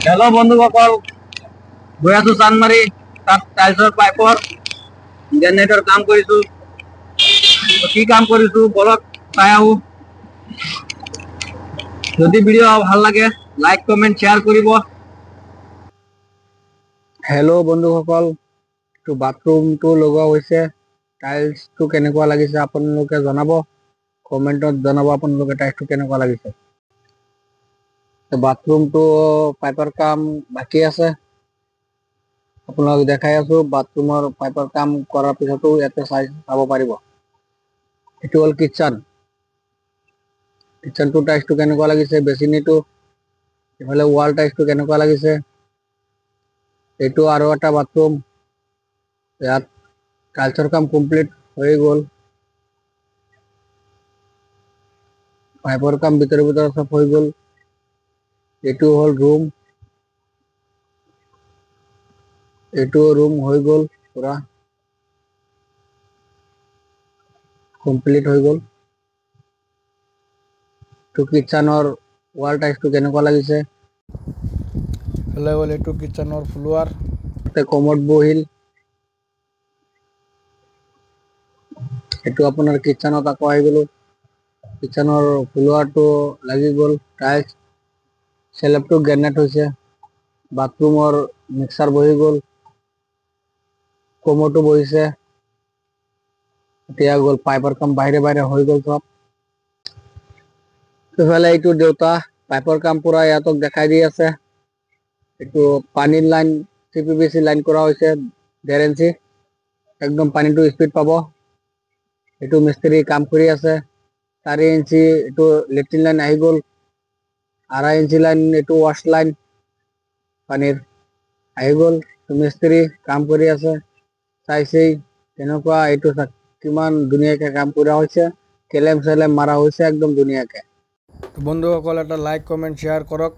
hello बंधुসকল গৈ আছো চানমাৰী তাত টাইলছৰ পাইপৰ জেনেৰেটৰ কাম কৰিছো কি কাম কৰিছো বলক চাই আহো যদি ভিডিঅ' ভাল লাগে লাইক কমেন্ট শ্বেয়াৰ কৰিব হেলো বন্ধুসকল তো বাথৰুমটো লগোৱা হৈছে টাইলছটো কেনেকুৱা লাগিছে আপোনালোকে জনাব কমেন্টত জনাব আপোনালোকে টাইলছটো কেনেকুৱা লাগিছে বাথৰুমটো পাইপৰ কাম বাকি আছে আপোনালোক দেখাই আছো বাথৰুমৰ পাইপৰ কাম কৰাৰ পিছতো ইয়াতে চাব পাৰিব এটো হল কিচেনটো টাইলছটো কেনেকুৱা লাগিছে বেচিনিটো এফালে ওয়াল টাইলছটো কেনেকুৱা লাগিছে এটো আৰু এটা বাথৰুম ইয়াত টাইলছৰ কাম কমপ্লিট হৈ গ'ল পাইপৰ কাম ভিতরে সব হৈ গ'ল এটো হল রুম এটো রুম হৈ গ'ল পুরা কমপ্লিট হৈ গ'ল তো কিচেনৰ ওয়াল টাইলছটো কেনেকুৱা লাগিছে হলে এটো কিচেনৰ ফ্লোৰ তে কমোড বহিল এটো আপোনাৰ কিচেনত আকৌ আহি গ'লো কিচেনৰ ফ্লোৰটো লাগি গ'ল টাইলছ সেলফটো গ্ৰেনেট হৈছে বাথৰুমৰ মিক্সাৰ বহি গ'ল কমোডটো বহিছে এতিয়া গ'ল পাইপৰ কাম বাহিৰে হৈ গ'ল সব ইফালে এইটো দেউতা পাইপৰ কাম পুৰা ইয়াতক দেখাই দি আছে এইটো পানীৰ লাইন সিপিবিসি লাইন কৰা হৈছে 1.5 ইঞ্চি একদম পানীটো স্পিড পাব এইটো মিস্ত্ৰি কাম কৰি আছে 4 ইঞ্চি এইটো লেট্ৰিন লাইন আহি গ'ল 2.5 ইঞ্চি লাইন এইটো ওয়াশ লাইন পানীৰ আহি গ'ল মিস্ত্ৰি কাম কৰি আছে চাইছেই কেনেকুৱা এইটো কিমান ধুনীয়াকে কাম কৰা হৈছে কেলেম সেলেম মাৰা হৈছে একদম ধুনীয়াকে বন্ধুসকল এটা লাইক কমেন্ট শেয়াৰ কৰক